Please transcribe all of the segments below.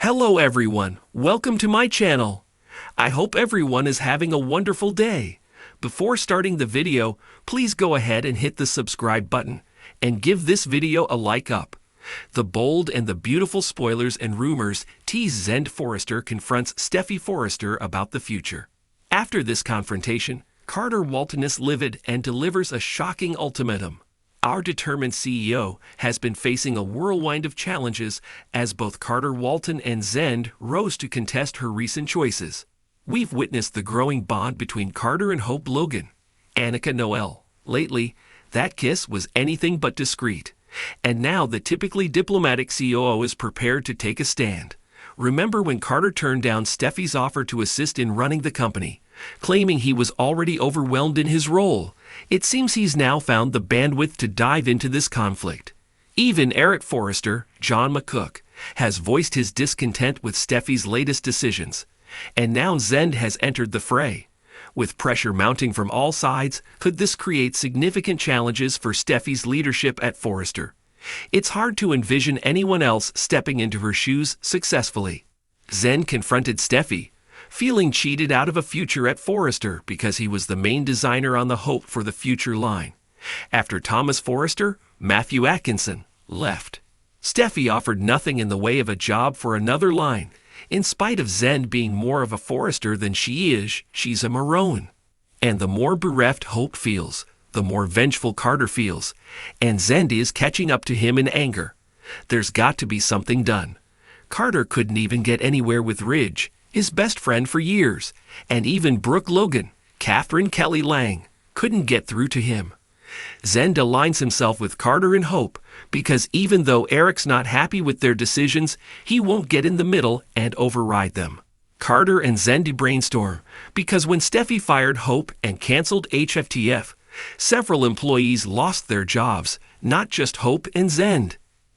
Hello everyone, welcome to my channel. I hope everyone is having a wonderful day. Before starting the video, please go ahead and hit the subscribe button and give this video a like up. The bold and the beautiful spoilers and rumors tease Zend Forrester confronts Steffy Forrester about the future. After this confrontation, Carter Walton is livid and delivers a shocking ultimatum. Our determined CEO has been facing a whirlwind of challenges as both Carter Walton and Zend rose to contest her recent choices. We've witnessed the growing bond between Carter and Hope Logan, Annika Noel. Lately, that kiss was anything but discreet. And now the typically diplomatic COO is prepared to take a stand. Remember when Carter turned down Steffy's offer to assist in running the company, claiming he was already overwhelmed in his role? It seems he's now found the bandwidth to dive into this conflict. Even Eric Forrester, John McCook, has voiced his discontent with Steffy's latest decisions. And now Zend has entered the fray. With pressure mounting from all sides, could this create significant challenges for Steffy's leadership at Forrester? It's hard to envision anyone else stepping into her shoes successfully. Zend confronted Steffy, feeling cheated out of a future at Forrester because he was the main designer on the Hope for the Future line. After Thomas Forrester, Matthew Atkinson left. Steffy offered nothing in the way of a job for another line. In spite of Zend being more of a Forrester than she is, she's a Maroon. And the more bereft Hope feels, the more vengeful Carter feels, and Zend is catching up to him in anger. There's got to be something done. Carter couldn't even get anywhere with Ridge, his best friend for years, and even Brooke Logan, Catherine Kelly Lang, couldn't get through to him. Zend aligns himself with Carter and Hope because even though Eric's not happy with their decisions, he won't get in the middle and override them. Carter and Zend brainstorm because when Steffy fired Hope and canceled HFTF, several employees lost their jobs, not just Hope and Zend.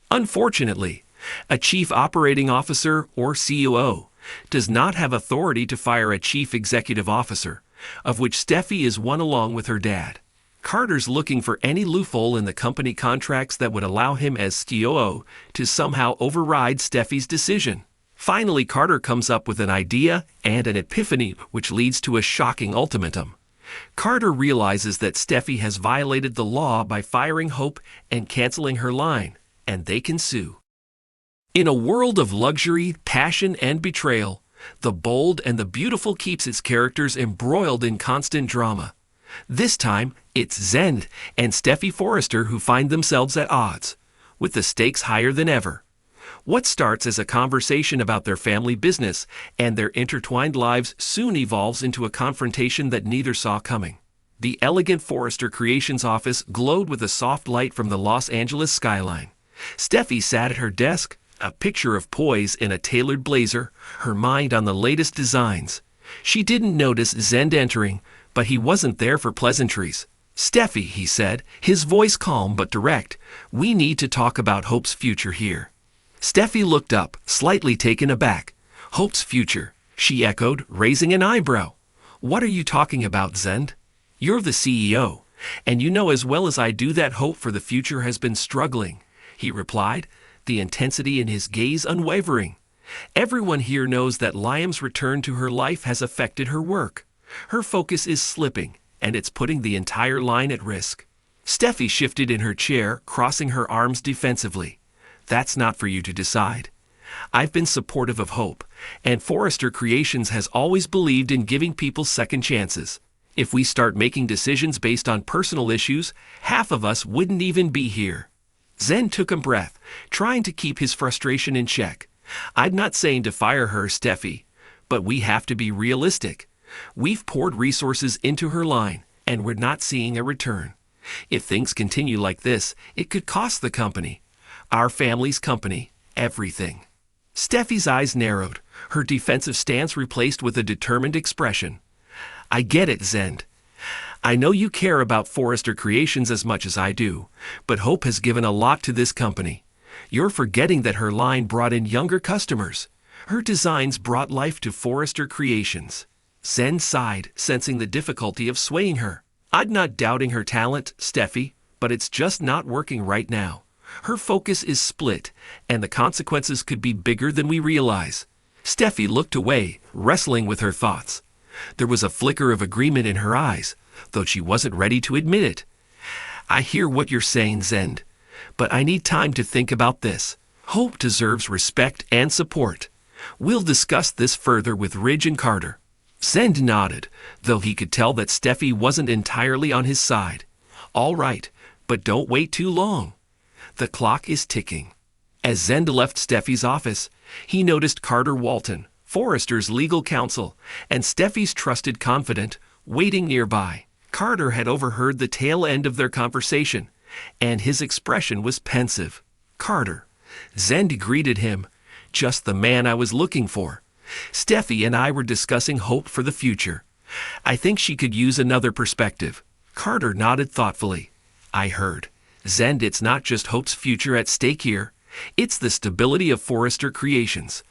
Unfortunately, a chief operating officer or COO does not have authority to fire a chief executive officer, of which Steffy is one along with her dad. Carter's looking for any loophole in the company contracts that would allow him as COO to somehow override Steffy's decision. Finally, Carter comes up with an idea and an epiphany which leads to a shocking ultimatum. Carter realizes that Steffy has violated the law by firing Hope and canceling her line, and they can sue. In a world of luxury, passion, and betrayal, the bold and the beautiful keeps its characters embroiled in constant drama. This time, it's Zend and Steffy Forrester who find themselves at odds, with the stakes higher than ever. What starts as a conversation about their family business and their intertwined lives soon evolves into a confrontation that neither saw coming. The elegant Forrester Creations office glowed with a soft light from the Los Angeles skyline. Steffy sat at her desk, a picture of poise in a tailored blazer, her mind on the latest designs. She didn't notice Zend entering, but he wasn't there for pleasantries. "Steffy," he said, his voice calm but direct, "we need to talk about Hope's future here." Steffy looked up, slightly taken aback. "Hope's future," she echoed, raising an eyebrow. "What are you talking about, Zend? You're the CEO, and you know as well as I do that Hope for the Future has been struggling," he replied, the intensity in his gaze unwavering. "Everyone here knows that Liam's return to her life has affected her work. Her focus is slipping, and it's putting the entire line at risk." Steffy shifted in her chair, crossing her arms defensively. "That's not for you to decide. I've been supportive of Hope, and Forrester Creations has always believed in giving people second chances. If we start making decisions based on personal issues, half of us wouldn't even be here." Zend took a breath, trying to keep his frustration in check. "I'm not saying to fire her, Steffy, but we have to be realistic. We've poured resources into her line, and we're not seeing a return. If things continue like this, it could cost the company, our family's company, everything." Steffy's eyes narrowed, her defensive stance replaced with a determined expression. "I get it, Zend. I know you care about Forrester Creations as much as I do, but Hope has given a lot to this company. You're forgetting that her line brought in younger customers. Her designs brought life to Forrester Creations." Zend sighed, sensing the difficulty of swaying her. "I'm not doubting her talent, Steffy, but it's just not working right now. Her focus is split, and the consequences could be bigger than we realize. Steffi looked away, wrestling with her thoughts. There was a flicker of agreement in her eyes, though she wasn't ready to admit it. I hear what you're saying, Zend, but I need time to think about this. Hope deserves respect and support. We'll discuss this further with Ridge and Carter. Zend nodded, though he could tell that Steffi wasn't entirely on his side. All right, but don't wait too long. The clock is ticking. As Zend left Steffi's office, he noticed Carter Walton, Forrester's legal counsel, and Steffi's trusted confidant, waiting nearby. Carter had overheard the tail end of their conversation, and his expression was pensive. Carter. Zend greeted him. Just the man I was looking for. Steffi and I were discussing hope for the future. I think she could use another perspective. Carter nodded thoughtfully. I heard. Zend, it's not just Hope's future at stake here. It's the stability of Forrester Creations.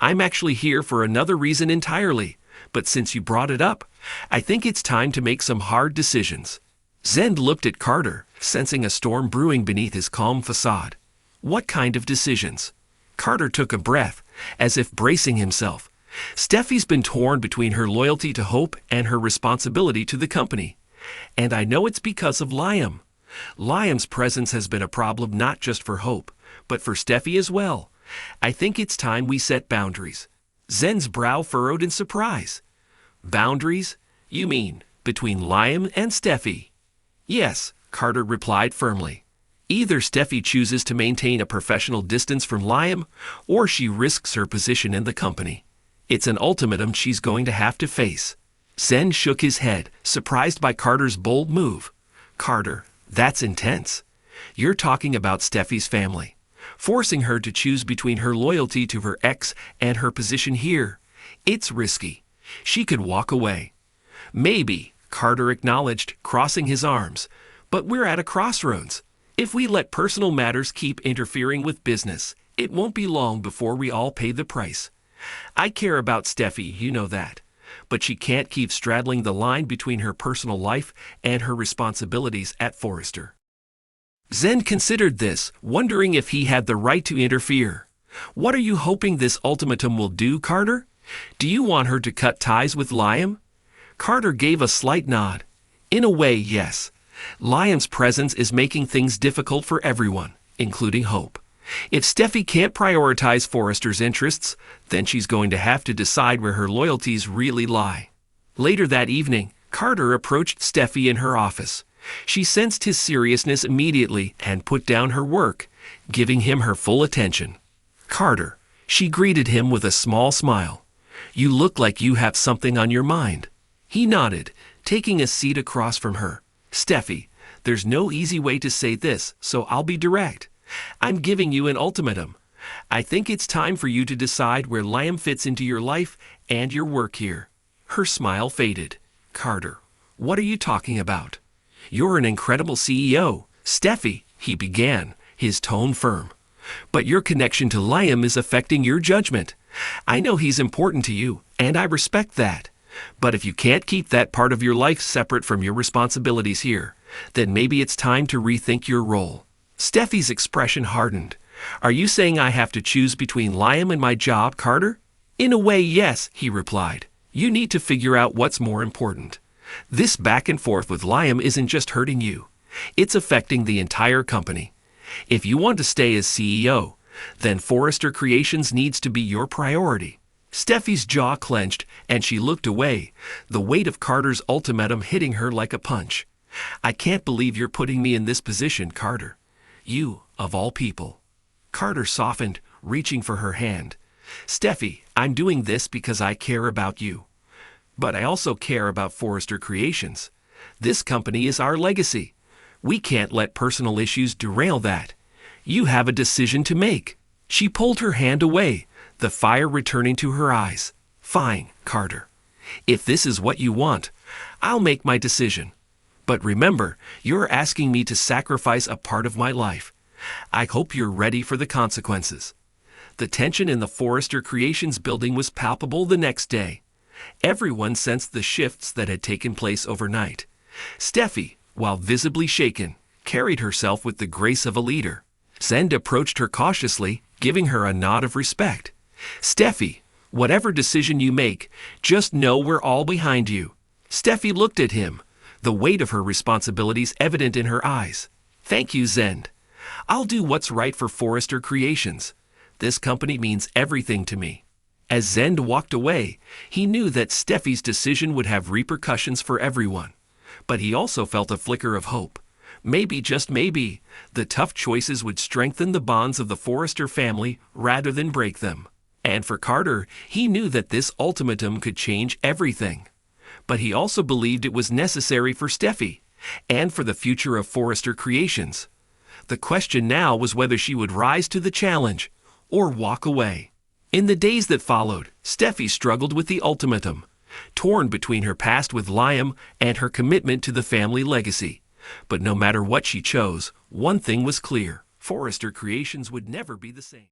I'm actually here for another reason entirely, but since you brought it up, I think it's time to make some hard decisions. Zend looked at Carter, sensing a storm brewing beneath his calm facade. What kind of decisions? Carter took a breath, as if bracing himself. Steffi's been torn between her loyalty to Hope and her responsibility to the company. And I know it's because of Liam. Liam's presence has been a problem not just for Hope, but for Steffi as well. I think it's time we set boundaries. Zend's brow furrowed in surprise. Boundaries? You mean between Liam and Steffi? Yes, Carter replied firmly. Either Steffi chooses to maintain a professional distance from Liam, or she risks her position in the company. It's an ultimatum she's going to have to face. Zend shook his head, surprised by Carter's bold move. Carter, that's intense. You're talking about Steffi's family, forcing her to choose between her loyalty to her ex and her position here. It's risky. She could walk away. Maybe, Carter acknowledged, crossing his arms. But we're at a crossroads. If we let personal matters keep interfering with business, it won't be long before we all pay the price. I care about Steffi, you know that. But she can't keep straddling the line between her personal life and her responsibilities at Forrester. Zend considered this, wondering if he had the right to interfere. What are you hoping this ultimatum will do, Carter? Do you want her to cut ties with Liam? Carter gave a slight nod. In a way, yes. Liam's presence is making things difficult for everyone, including Hope. If Steffi can't prioritize Forrester's interests, then she's going to have to decide where her loyalties really lie. Later that evening, Carter approached Steffi in her office. She sensed his seriousness immediately and put down her work, giving him her full attention. Carter, she greeted him with a small smile. You look like you have something on your mind. He nodded, taking a seat across from her. Steffi, there's no easy way to say this, so I'll be direct. I'm giving you an ultimatum. I think it's time for you to decide where Liam fits into your life and your work here. Her smile faded. Carter, what are you talking about? You're an incredible CEO. Steffi, he began, his tone firm. But your connection to Liam is affecting your judgment. I know he's important to you, and I respect that. But if you can't keep that part of your life separate from your responsibilities here, then maybe it's time to rethink your role. Steffi's expression hardened. Are you saying I have to choose between Liam and my job, Carter? In a way, yes, he replied. You need to figure out what's more important. This back and forth with Liam isn't just hurting you. It's affecting the entire company. If you want to stay as CEO, then Forrester Creations needs to be your priority. Steffi's jaw clenched, and she looked away, the weight of Carter's ultimatum hitting her like a punch. I can't believe you're putting me in this position, Carter. You, of all people. Carter softened, reaching for her hand. Steffi, I'm doing this because I care about you. But I also care about Forrester Creations. This company is our legacy. We can't let personal issues derail that. You have a decision to make. She pulled her hand away, the fire returning to her eyes. Fine, Carter. If this is what you want, I'll make my decision. But remember, you're asking me to sacrifice a part of my life. I hope you're ready for the consequences. The tension in the Forrester Creations building was palpable the next day. Everyone sensed the shifts that had taken place overnight. Steffi, while visibly shaken, carried herself with the grace of a leader. Zend approached her cautiously, giving her a nod of respect. Steffy, whatever decision you make, just know we're all behind you. Steffy looked at him, the weight of her responsibilities evident in her eyes. Thank you, Zend. I'll do what's right for Forrester Creations. This company means everything to me. As Zend walked away, he knew that Steffy's decision would have repercussions for everyone. But he also felt a flicker of hope. Maybe, just maybe, the tough choices would strengthen the bonds of the Forrester family rather than break them. And for Carter, he knew that this ultimatum could change everything. But he also believed it was necessary for Steffy, and for the future of Forrester Creations. The question now was whether she would rise to the challenge, or walk away. In the days that followed, Steffy struggled with the ultimatum, torn between her past with Liam and her commitment to the family legacy. But no matter what she chose, one thing was clear: Forrester Creations would never be the same.